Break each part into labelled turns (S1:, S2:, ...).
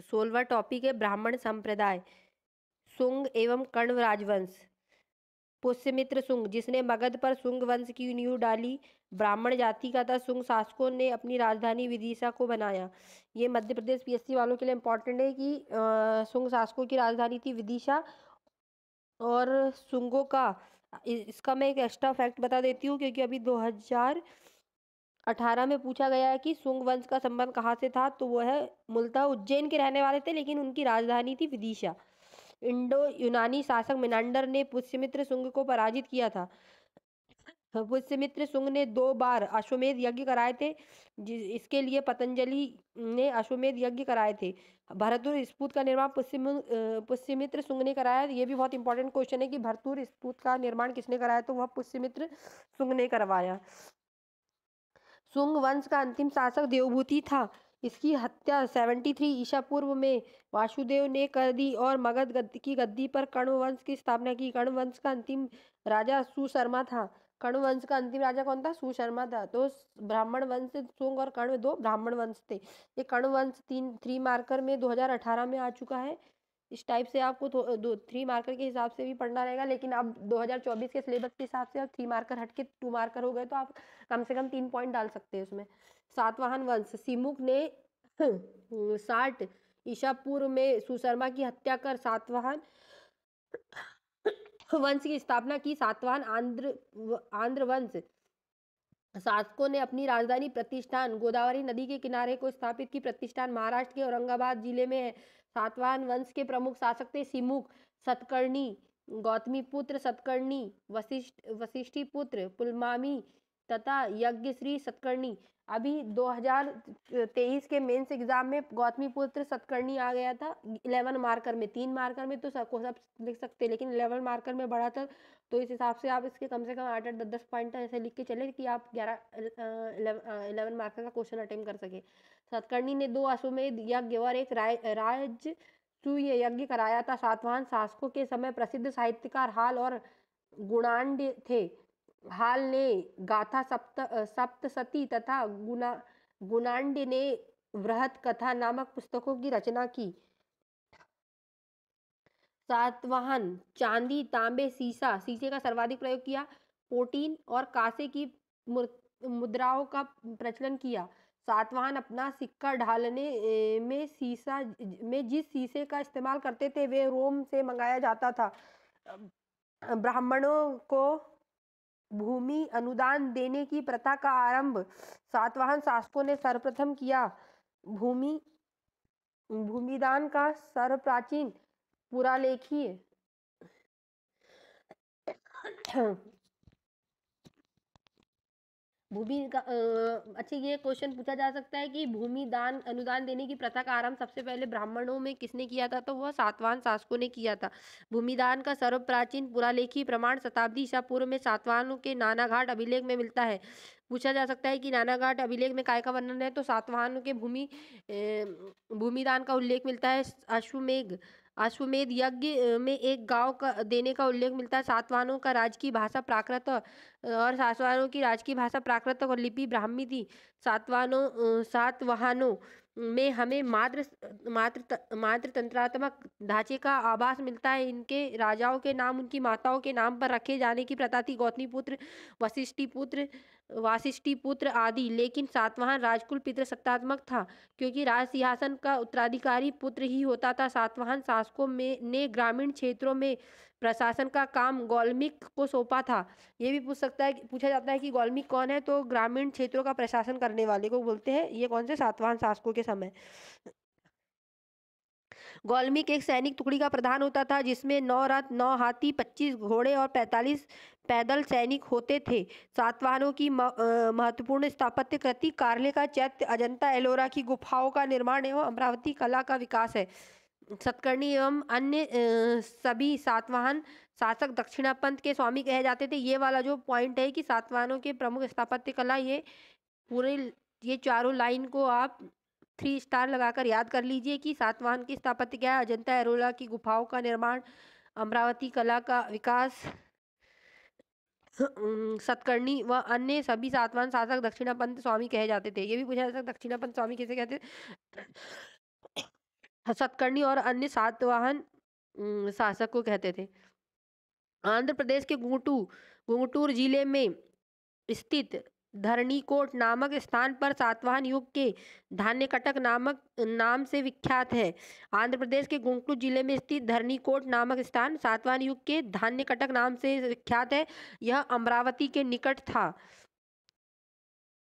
S1: 16वां topic है ब्राह्मण संप्रदाय। शुंग एवं कण्व राजवंश। पुष्यमित्र शुंग, जिसने मगध पर शुंग वंश की नींव डाली, ब्राह्मण जाति का था। शुंग शासकों ने अपनी राजधानी विदिशा को बनाया। ये मध्य प्रदेश पीएससी वालों के लिए इम्पोर्टेंट है कि शुंग शासकों की राजधानी थी विदिशा। और शुंगों का इसका मैं एक एक्स्ट्रा फैक्ट बता देती हूँ, क्योंकि अभी 2018 में पूछा गया है कि शुंग वंश का संबंध कहाँ से था, तो वो है मूलतः उज्जैन के रहने वाले थे, लेकिन उनकी राजधानी थी विदिशा। इंडो यूनानी शासक मिनांडर ने पुष्यमित्र शुंग को पराजित किया था। पुष्यमित्र शुंग ने 2 बार अश्वमेध यज्ञ कराए थे। इसके लिए पतंजलि ने अश्वमेध यज्ञ कराए थे। भरतपुर स्तूप का निर्माण पुष्यमित्र शुंग ने कराया। ये भी बहुत इंपॉर्टेंट क्वेश्चन है कि भरतपुर स्तूप का निर्माण किसने कराया, तो वह पुष्यमित्र शुंग ने करवाया। शुंग वंश का अंतिम शासक देवभूति था। इसकी हत्या 73 ईसा पूर्व में वासुदेव ने कर दी और मगध की गद्दी पर कण्व वंश की स्थापना की। कण्व वंश का अंतिम राजा सुशर्मा था। कण्व वंश का अंतिम राजा कौन था? सुशर्मा था। तो ब्राह्मण वंश शुंग और कण्व 2 ब्राह्मण वंश थे। ये कण्व वंश 3 मार्कर में 2018 में आ चुका है। इस टाइप से आपको 3 मार्कर के हिसाब से भी पढ़ना रहेगा, लेकिन अब 2024 के सिलेबस के हिसाब से अब 3 मार्कर हट के 2 मार्कर हो गए, तो आप कम से कम 3 पॉइंट डाल सकते हैं उसमें। सातवाहन वंश। सिमुक ने 60 ईसा पूर्व में सुशर्मा की हत्या कर सातवाहन वंश की स्थापना की। सातवाहन आंध्र वंश शासकों ने अपनी राजधानी प्रतिष्ठान गोदावरी नदी के किनारे को स्थापित की। प्रतिष्ठान महाराष्ट्र के औरंगाबाद जिले में है। सातवाहन वंश के प्रमुख शासक थे सिमुक, सतकर्णी, गौतमीपुत्र सतकर्णी, वशिष्ठी पुत्र पुलमामी तथा यज्ञश्री सतकर्णी। अभी 2023 के मेंस एग्जाम में गौतमीपुत्र सतकर्णी आ गया था 11 मार्कर में। 3 मार्कर में तो सब लिख सकते, लेकिन 11 मार्कर में बढ़ा था, तो इस हिसाब से आप इसके कम से कम 8-8, 10-10 पॉइंट ऐसे लिख के चले कि आप 11 मार्कर का क्वेश्चन अटेम्प्ट कर सके। सतकर्णी ने 2 अश्वमेध यज्ञ और एक राजसूय यज्ञ कराया था। सातवाहन शासकों के समय प्रसिद्ध साहित्यकार हाल और गुणांड थे। हाल ने गाथा सप्तशती तथा गुणांड ने वृहत कथा नामक पुस्तकों की रचना की। सातवाहन चांदी, तांबे, शीशे का सर्वाधिक प्रयोग किया। पोटीन और कांसे की मुद्राओं का प्रचलन किया। सातवाहन अपना सिक्का ढालने में जिस शीशे का इस्तेमाल करते थे वे रोम से मंगाया जाता था। ब्राह्मणों को भूमि अनुदान देने की प्रथा का आरंभ सातवाहन शासकों ने सर्वप्रथम किया। भूमिदान का सर्वप्राचीन पुरालेखीय भूमि का अच्छा, ये क्वेश्चन पूछा जा सकता है कि भूमि दान अनुदान देने की प्रथा का आरंभ सबसे पहले ब्राह्मणों में किसने किया था, तो वह सातवाहन शासकों ने किया था। भूमिदान का सर्व प्राचीन पुरालेखी प्रमाण शताब्दी ईसा पूर्व में सातवाहनों के नानाघाट अभिलेख में मिलता है। पूछा जा सकता है कि नानाघाट अभिलेख में काय का वर्णन है, तो सातवाहनों के भूमिदान का उल्लेख मिलता है। अश्वमेध यज्ञ में एक गांव का देने का उल्लेख मिलता है। सातवाहनों का राजकीय भाषा प्राकृत और सातवाहनों की राजकीय भाषा प्राकृत और लिपि ब्राह्मी थी। सातवाहनों में हमें मात्र तंत्रात्मक ढांचे का आभास मिलता है। इनके राजाओं के नाम उनकी माताओं के नाम पर रखे जाने की प्रथा थी, गौतमीपुत्र, वासिष्ठीपुत्र आदि। लेकिन सातवाहन राजकुल पितृसत्तात्मक था, क्योंकि राज सिंहासन का उत्तराधिकारी पुत्र ही होता था। सातवाहन शासकों ने ग्रामीण क्षेत्रों में प्रशासन का काम गौलमिक को सौंपा था। ये भी पूछा जाता है कि गौलमिक कौन है, तो ग्रामीण क्षेत्रों का प्रशासन करने वाले को बोलते हैं। ये कौन से? सातवाहन शासकों के समय। गौलमिक एक सैनिक टुकड़ी का प्रधान होता था, जिसमें 9 रथ, 9 हाथी, 25 घोड़े और 45 पैदल सैनिक होते थे। सातवाहनों की महत्वपूर्ण स्थापत्य कृति कार्ले का चैत्य, अजंता एलोरा की गुफाओं का निर्माण एवं अमरावती कला का विकास है। सतकर्णी एवं अन्य सभी सातवाहन शासक दक्षिणापंथ के स्वामी कहे जाते थे। ये वाला जो पॉइंट है कि सातवाहनों के प्रमुख स्थापत्य कला, ये चारों लाइन को आप 3 स्टार लगाकर याद कर लीजिए कि सातवाहन की स्थापत्य क्या है: अजंता एलोरा की गुफाओं का निर्माण, अमरावती कला का विकास, सतकर्णी व अन्य सभी सातवाहन शासक दक्षिणापंथ स्वामी कहे जाते थे। ये भी पूछा जा सकता है दक्षिणापंथ स्वामी किसे कहते थे। सतकर्णी और अन्य सातवाहन शासक को कहते थे। आंध्र प्रदेश के गुंटूर जिले में स्थित धरणीकोट नामक स्थान पर सातवाहन युग के धान्यकटक नामक नाम से विख्यात है। आंध्र प्रदेश के गुंटूर जिले में स्थित धरणीकोट नामक स्थान सातवाहन युग के धान्यकटक नाम से विख्यात है। यह अमरावती के निकट था।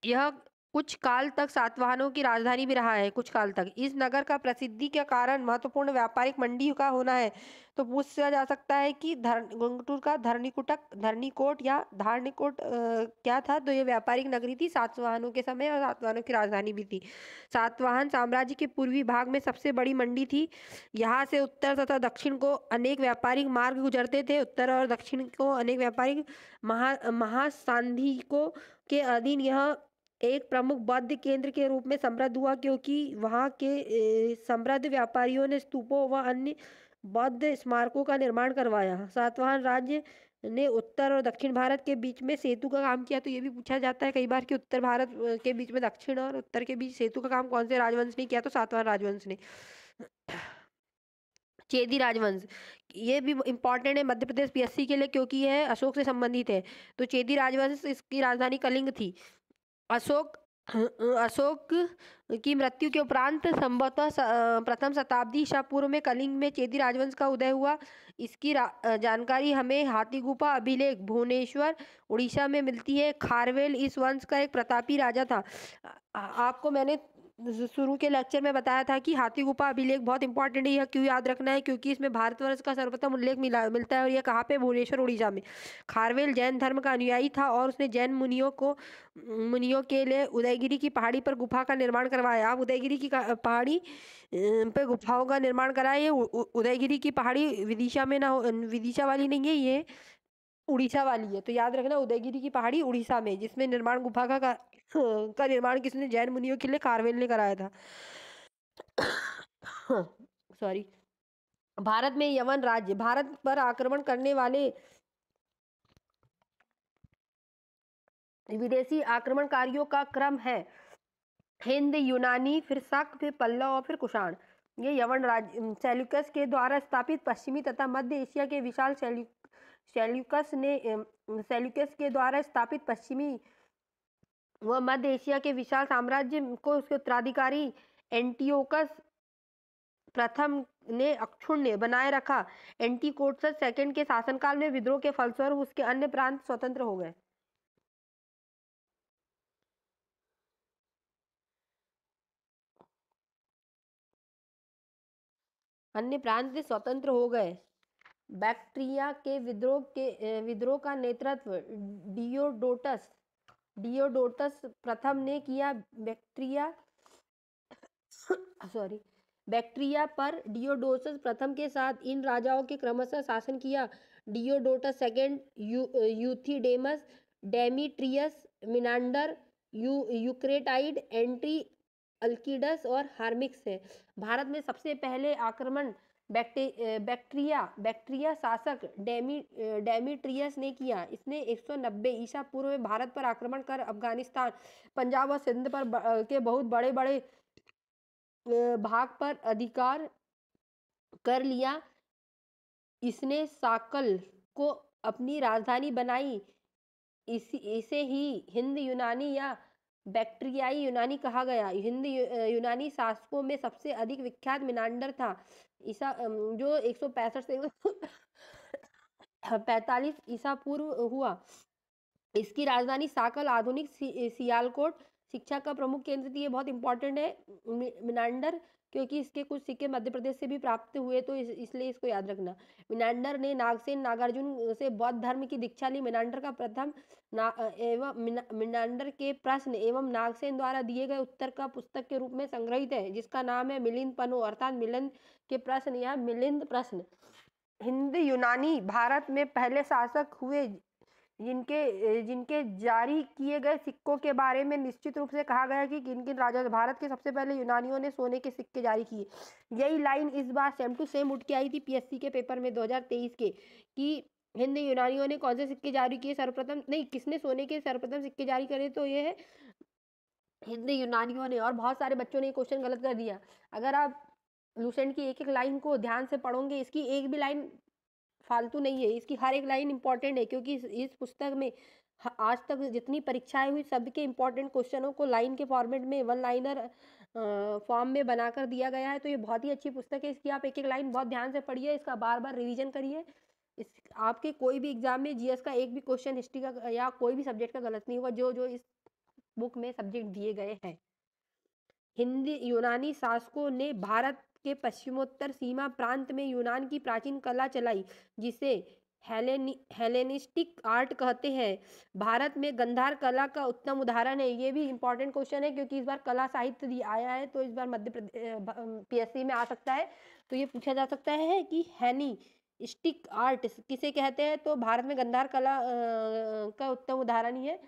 S1: यह कुछ काल तक सातवाहनों की राजधानी भी रहा है। कुछ काल तक इस नगर का प्रसिद्धि के कारण महत्वपूर्ण व्यापारिक मंडी का होना है। तो पूछा जा सकता है कि गुंटूर का धरणीकोट या धारणीकोट क्या था? तो ये व्यापारिक नगरी थी सातवाहनों के समय, और सातवाहनों की राजधानी भी थी। सातवाहन साम्राज्य के पूर्वी भाग में सबसे बड़ी मंडी थी। यहाँ से उत्तर तथा दक्षिण को अनेक व्यापारिक मार्ग गुजरते थे। उत्तर और दक्षिण को अनेक व्यापारिक महासांधिकों के अधीन यह एक प्रमुख बौद्ध केंद्र के रूप में समृद्ध हुआ, क्योंकि वहाँ के समृद्ध व्यापारियों ने स्तूपों व अन्य बौद्ध स्मारकों का निर्माण करवाया। सातवाहन राज्य ने उत्तर और दक्षिण भारत के बीच में सेतु का काम किया। तो ये भी पूछा जाता है कई बार कि उत्तर भारत के बीच में दक्षिण और उत्तर के बीच सेतु का काम कौन से राजवंश ने किया? तो सातवाहन राजवंश ने। चेदी राजवंश, ये भी इम्पोर्टेंट है मध्य प्रदेश पीएससी के लिए, क्योंकि यह अशोक से संबंधित है। तो चेदी राजवंश, इसकी राजधानी कलिंग थी। अशोक अशोक की मृत्यु के उपरांत संभवतः प्रथम शताब्दी ईसा पूर्व में कलिंग में चेदी राजवंश का उदय हुआ। इसकी जानकारी हमें हाथी गुफा अभिलेख भुवनेश्वर उड़ीसा में मिलती है। खारवेल इस वंश का एक प्रतापी राजा था। आपको मैंने शुरू के लेक्चर में बताया था कि हाथी गुफा अभिलेख बहुत इंपॉर्टेंट है। यह क्यों याद रखना है? क्योंकि इसमें भारतवर्ष का सर्वप्रथम उल्लेख मिलता है, और यह कहाँ पे? भुवनेश्वर उड़ीसा में। खारवेल जैन धर्म का अनुयायी था और उसने जैन मुनियों के लिए उदयगिरी की पहाड़ी पर गुफा का निर्माण करवाया। आप उदयगिरी की पहाड़ी पे गुफाओं का निर्माण कराया। ये उदयगिरी की पहाड़ी विदिशा में ना हो, विदिशा वाली नहीं है, ये उड़ीसा वाली है। तो याद रखना, उदयगिरी की पहाड़ी उड़ीसा में, जिसमें निर्माण गुफा का निर्माण किसने? जैन मुनियों के लिए खारवेल ने कराया था। सॉरी। भारत में यवन राज्य, भारत पर आक्रमण करने वाले विदेशी आक्रमणकारियों का क्रम है हिंद, यूनानी, फिर शक, फिर पल्लव और फिर कुषाण। ये यवन राज्य सेल्यूकस के द्वारा स्थापित पश्चिमी तथा मध्य एशिया के विशाल सेल्यूकस के द्वारा स्थापित पश्चिमी व मध्य एशिया के विशाल साम्राज्य को उसके उत्तराधिकारी एंटियोकस प्रथम ने अक्षुण्ण बनाए रखा। एंटिकोटस सेकंड के शासनकाल में विद्रोह के फलस्वरूप उसके अन्य प्रांत स्वतंत्र हो गए। अन्य प्रांत स्वतंत्र हो गए। बैक्ट्रिया के विद्रोह का नेतृत्व डियोडोटस प्रथम ने किया। बैक्ट्रिया पर डियोडोटस प्रथम के साथ इन राजाओं के क्रमशः शासन किया। डियोडोटस सेकंड, यूथिडेमस, डेमीट्रियस, मिनांडर, यूक्रेटाइड, एंट्री अल्किडस और हार्मिक्स है। भारत में सबसे पहले आक्रमण बैक्ट्रिया शासक डेमीट्रियस ने किया। इसने 190 ईसा पूर्व में भारत पर आक्रमण कर अफगानिस्तान, पंजाब और सिंध पर के बहुत बड़े बड़े भाग पर अधिकार कर लिया। इसने साकल को अपनी राजधानी बनाई। इसे ही हिंद यूनानी या बैक्ट्रियाई यूनानी कहा गया। हिंद यूनानी शासकों में सबसे अधिक विख्यात मिनांडर था, जो 165 से 45 ईसा पूर्व हुआ। इसकी राजधानी साकल, आधुनिक सियालकोट, शिक्षा का प्रमुख केंद्र थी। ये बहुत इंपॉर्टेंट है मिनांडर, क्योंकि इसके कुछ सिक्के मध्य प्रदेश से भी प्राप्त हुए, तो इसलिए इसको याद रखना। मिनांडर ने नागसेन नागार्जुन से बौद्ध धर्म की दीक्षा ली। मिनांडर का प्रथम मिनांडर के प्रश्न एवं नागसेन द्वारा दिए गए उत्तर का पुस्तक के रूप में संग्रहित है, जिसका नाम है मिलिंद पनो, अर्थात मिलिंद के प्रश्न या मिलिंद प्रश्न। हिंद यूनानी भारत में पहले शासक हुए जिनके जारी किए गए सिक्कों के बारे में निश्चित रूप से कहा गया कि किन किन राजा। भारत के सबसे पहले यूनानियों ने सोने के सिक्के जारी किए। यही लाइन इस बार सेम टू सेम उठ के आई थी पीएससी के पेपर में 2023 के, कि हिंद यूनानियों ने कौन से सिक्के जारी किए सर्वप्रथम? नहीं, किसने सोने के सर्वप्रथम सिक्के जारी करे? तो ये है हिंद यूनानियों ने। और बहुत सारे बच्चों ने क्वेश्चन गलत कर दिया। अगर आप लूसेंट की एक एक लाइन को ध्यान से पढ़ोगे, इसकी एक भी लाइन फालतू नहीं है, इसकी हर एक लाइन इंपॉर्टेंट है, क्योंकि इस पुस्तक में आज तक जितनी परीक्षाएं हुई सबके इंपॉर्टेंट क्वेश्चनों को लाइन के फॉर्मेट में, वन लाइनर फॉर्म में बनाकर दिया गया है। तो ये बहुत ही अच्छी पुस्तक है, इसकी आप एक एक लाइन बहुत ध्यान से पढ़िए, इसका बार बार रिवीजन करिए। इस आपके कोई भी एग्जाम में जीएस का एक भी क्वेश्चन हिस्ट्री का या कोई भी सब्जेक्ट का गलत नहीं होगा, जो जो इस बुक में सब्जेक्ट दिए गए हैं। हिंदी यूनानी शासकों ने भारत के पश्चिमोत्तर सीमा प्रांत में यूनान की प्राचीन कला चलाई, जिसे हेलेनिस्टिक आर्ट कहते हैं। भारत में गंधार कला का उत्तम उदाहरण है। ये भी इंपॉर्टेंट क्वेश्चन है, क्योंकि इस बार कला साहित्य आया है, तो इस बार मध्य प्रदेश पीएससी में आ सकता है। तो ये पूछा जा सकता है कि हेलेनिस्टिक आर्ट किसे कहते हैं, तो भारत में गंधार कला का उत्तम उदाहरण ही है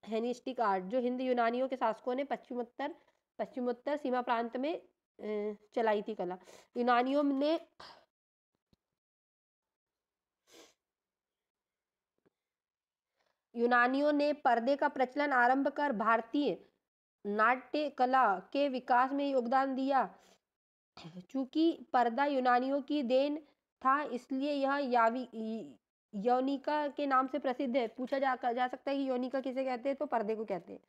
S1: हेलेनिस्टिक आर्ट, जो हिंद यूनानियों के शासकों ने पश्चिमोत्तर सीमा प्रांत में चलाई थी कला। यूनानियों ने पर्दे का प्रचलन आरंभ कर भारतीय नाट्य कला के विकास में योगदान दिया। चूंकि पर्दा यूनानियों की देन था, इसलिए यह योनिका के नाम से प्रसिद्ध है। पूछा जा सकता है कि योनिका किसे कहते हैं, तो पर्दे को कहते हैं।